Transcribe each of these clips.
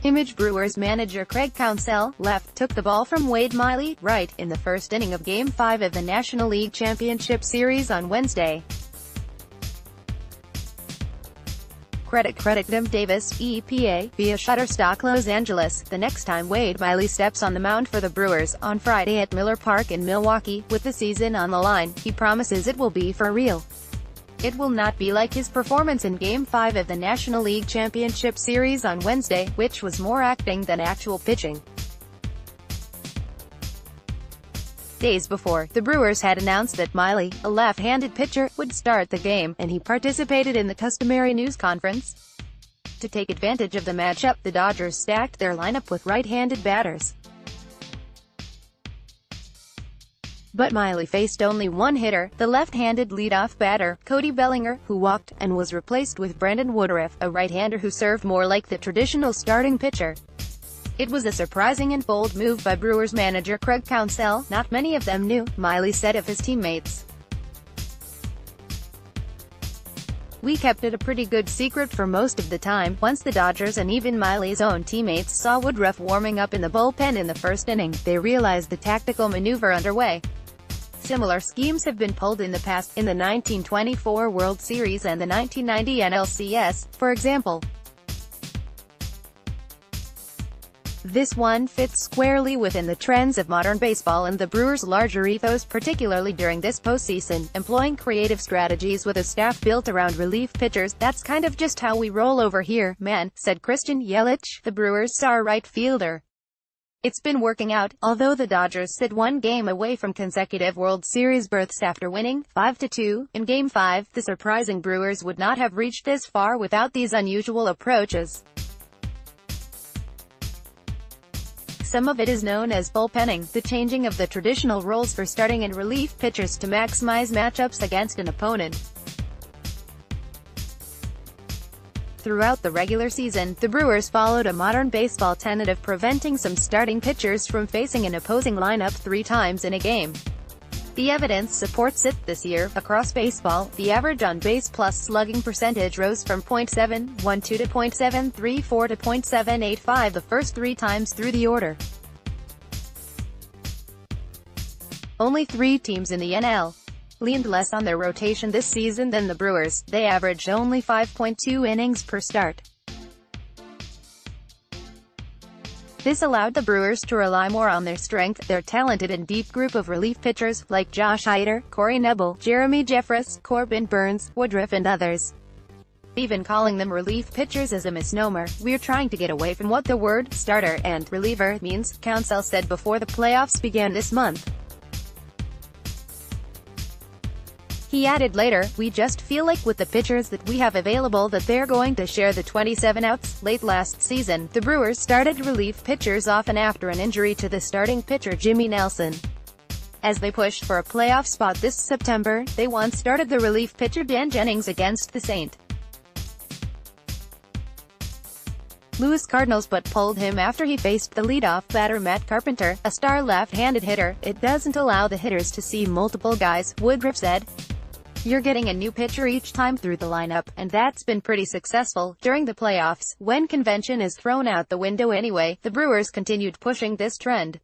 ImageBrewers manager Craig Counsell, left, took the ball from Wade Miley, right, in the first inning of Game 5 of the National League Championship Series on Wednesday. CreditCreditDam Davis, EPA, via ShutterstockLOS Angeles. The next time Wade Miley steps on the mound for the Brewers, on Friday at Miller Park in Milwaukee, with the season on the line, he promises it will be for real. It will not be like his performance in Game 5 of the National League Championship Series on Wednesday, which was more acting than actual pitching. Days before, the Brewers had announced that Miley, a left-handed pitcher, would start the game, and he participated in the customary news conference. To take advantage of the matchup, the Dodgers stacked their lineup with right-handed batters. But Miley faced only one hitter, the left-handed leadoff batter, Cody Bellinger, who walked, and was replaced with Brandon Woodruff, a right-hander who served more like the traditional starting pitcher. It was a surprising and bold move by Brewers manager Craig Counsell. Not many of them knew, Miley said of his teammates. "We kept it a pretty good secret for most of the time. Once the Dodgers and even Miley's own teammates saw Woodruff warming up in the bullpen in the first inning, they realized the tactical maneuver underway. Similar schemes have been pulled in the past, in the 1924 World Series and the 1990 NLCS, for example. This one fits squarely within the trends of modern baseball and the Brewers' larger ethos, particularly during this postseason, employing creative strategies with a staff built around relief pitchers. That's kind of just how we roll over here, man," said Christian Yelich, the Brewers' star right fielder. It's been working out, although the Dodgers sit one game away from consecutive World Series berths after winning 5-2 in Game 5. The surprising Brewers would not have reached this far without these unusual approaches. Some of it is known as bullpenning, the changing of the traditional roles for starting and relief pitchers to maximize matchups against an opponent. Throughout the regular season, the Brewers followed a modern baseball tenet of preventing some starting pitchers from facing an opposing lineup 3 times in a game. The evidence supports it. This year, across baseball, the average on-base plus slugging percentage rose from .712 to .734 to .785 the first 3 times through the order. Only 3 teams in the NL leaned less on their rotation this season than the Brewers. They averaged only 5.2 innings per start. This allowed the Brewers to rely more on their strength, their talented and deep group of relief pitchers, like Josh Hader, Corey Knebel, Jeremy Jeffress, Corbin Burns, Woodruff and others. Even calling them relief pitchers is a misnomer. "We're trying to get away from what the word starter and reliever means," Counsell said before the playoffs began this month. He added later, "We just feel like with the pitchers that we have available that they're going to share the 27 outs." Late last season, the Brewers started relief pitchers often after an injury to the starting pitcher Jimmy Nelson. As they pushed for a playoff spot this September, they once started the relief pitcher Dan Jennings against the St. Louis Cardinals but pulled him after he faced the leadoff batter Matt Carpenter, a star left-handed hitter. "It doesn't allow the hitters to see multiple guys," Woodruff said. "You're getting a new pitcher each time through the lineup, and that's been pretty successful during the playoffs, when convention is thrown out the window anyway." The Brewers continued pushing this trend.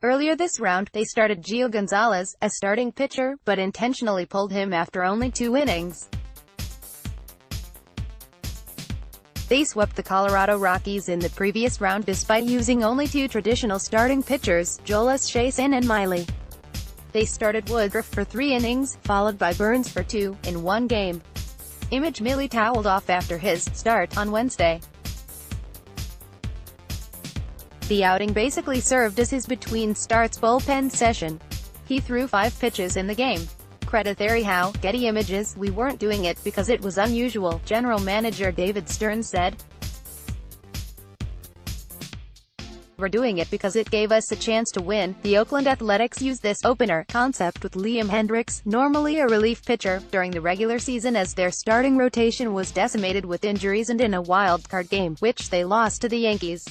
Earlier this round, they started Gio Gonzalez, a starting pitcher, but intentionally pulled him after only 2 innings. They swept the Colorado Rockies in the previous round despite using only 2 traditional starting pitchers, Jhoulys Chacin and Miley. They started Woodruff for 3 innings, followed by Burns for 2, in one game. Image Miley toweled off after his start on Wednesday. The outing basically served as his between-starts bullpen session. He threw 5 pitches in the game. Credit Theory How, Getty Images. "We weren't doing it because it was unusual," General Manager David Stern said. "We're doing it because it gave us a chance to win." The Oakland Athletics used this opener concept with Liam Hendriks, normally a relief pitcher, during the regular season as their starting rotation was decimated with injuries and in a wild-card game, which they lost to the Yankees.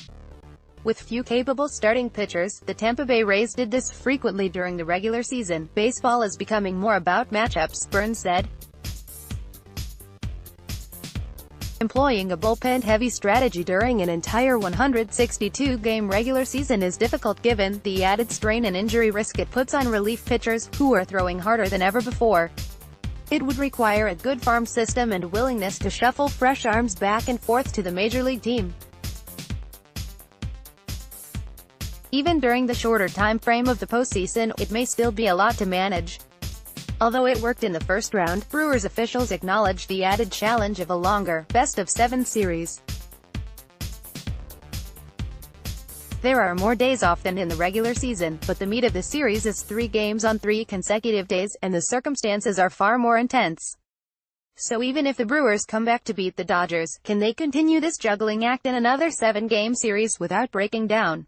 With few capable starting pitchers, the Tampa Bay Rays did this frequently during the regular season. "Baseball is becoming more about matchups," Burns said. Employing a bullpen-heavy strategy during an entire 162-game regular season is difficult given the added strain and injury risk it puts on relief pitchers, who are throwing harder than ever before. It would require a good farm system and willingness to shuffle fresh arms back and forth to the major league team. Even during the shorter time frame of the postseason, it may still be a lot to manage. Although it worked in the first round, Brewers officials acknowledged the added challenge of a longer, best-of-7 series. There are more days off than in the regular season, but the meat of the series is 3 games on 3 consecutive days, and the circumstances are far more intense. So even if the Brewers come back to beat the Dodgers, can they continue this juggling act in another 7-game series without breaking down?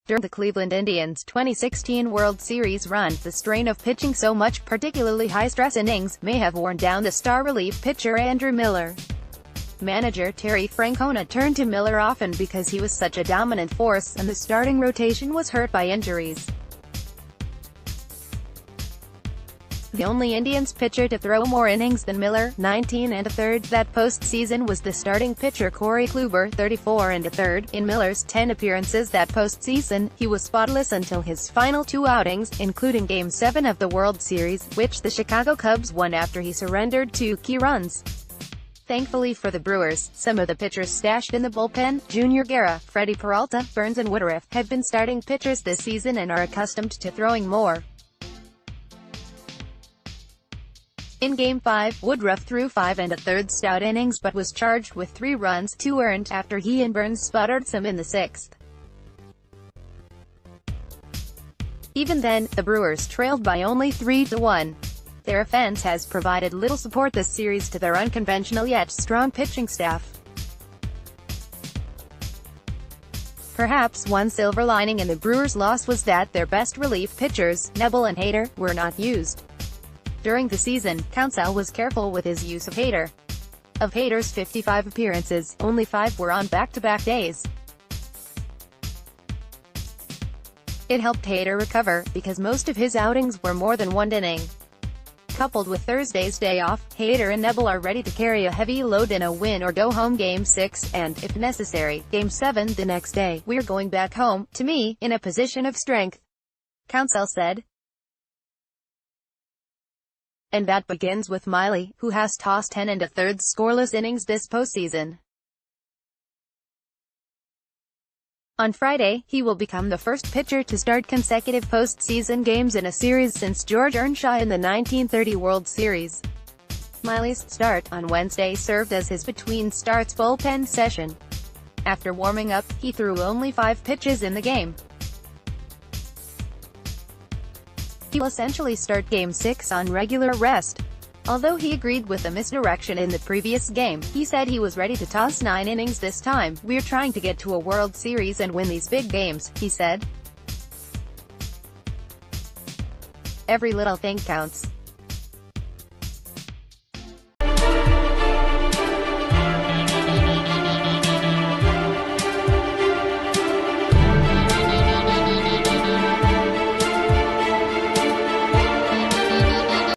During the Cleveland Indians' 2016 World Series run, the strain of pitching so much, particularly high-stress innings, may have worn down the star relief pitcher Andrew Miller. Manager Terry Francona turned to Miller often because he was such a dominant force, and the starting rotation was hurt by injuries. The only Indians pitcher to throw more innings than Miller, 19 1/3, that postseason was the starting pitcher Corey Kluber, 34 1/3. In Miller's 10 appearances that postseason, he was spotless until his final 2 outings, including Game 7 of the World Series, which the Chicago Cubs won after he surrendered 2 key runs. Thankfully for the Brewers, some of the pitchers stashed in the bullpen, Junior Guerra, Freddie Peralta, Burns and Woodruff, have been starting pitchers this season and are accustomed to throwing more. In Game 5, Woodruff threw 5 1/3 stout innings but was charged with 3 runs, 2 earned, after he and Burns sputtered some in the 6th. Even then, the Brewers trailed by only 3-1. Their offense has provided little support this series to their unconventional yet strong pitching staff. Perhaps one silver lining in the Brewers' loss was that their best relief pitchers, Nebel and Hader, were not used. During the season, Counsell was careful with his use of Hader. Of Hader's 55 appearances, only 5 were on back-to-back days. It helped Hader recover, because most of his outings were more than 1 inning. Coupled with Thursday's day off, Hader and Nebel are ready to carry a heavy load in a win-or-go-home Game 6, and, if necessary, Game 7 the next day. "We're going back home, to me, in a position of strength," Counsell said. And that begins with Miley, who has tossed 10 1/3 scoreless innings this postseason. On Friday, he will become the first pitcher to start consecutive postseason games in a series since George Earnshaw in the 1930 World Series. Miley's start on Wednesday served as his between-starts bullpen session. After warming up, he threw only 5 pitches in the game. He will essentially start Game 6 on regular rest. Although he agreed with the misdirection in the previous game, he said he was ready to toss 9 innings this time. "We're trying to get to a World Series and win these big games," he said. "Every little thing counts."